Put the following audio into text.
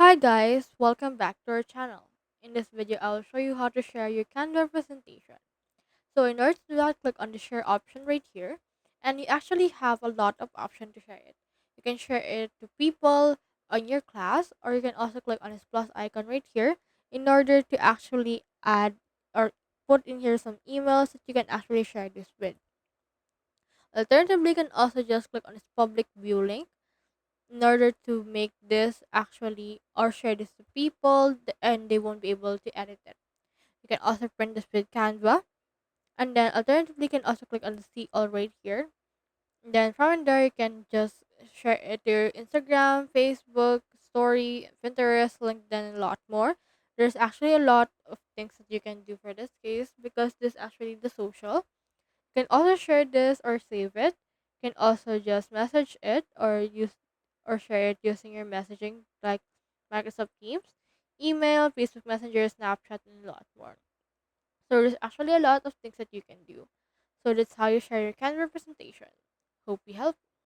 Hi guys, welcome back to our channel. In this video, I'll show you how to share your Canva presentation. So in order to do that, click on the share option right here, and you actually have a lot of options to share it. You can share it to people on your class, or you can also click on this plus icon right here in order to actually add or put in here some emails that you can actually share this with. Alternatively, you can also just click on this public view link in order to make this actually or share this to people and they won't be able to edit it. You can also print this with Canva, and then alternatively you can also click on the see all right here. And then from there you can just share it to your Instagram, Facebook, story, Pinterest, LinkedIn, and a lot more. There's actually a lot of things that you can do for this case because this is actually the social. You can also share this or save it. You can also just message it or use or share it using your messaging like Microsoft Teams, email, Facebook Messenger, Snapchat, and a lot more. So there's actually a lot of things that you can do. So that's how you share your Canva presentation. Hope we help.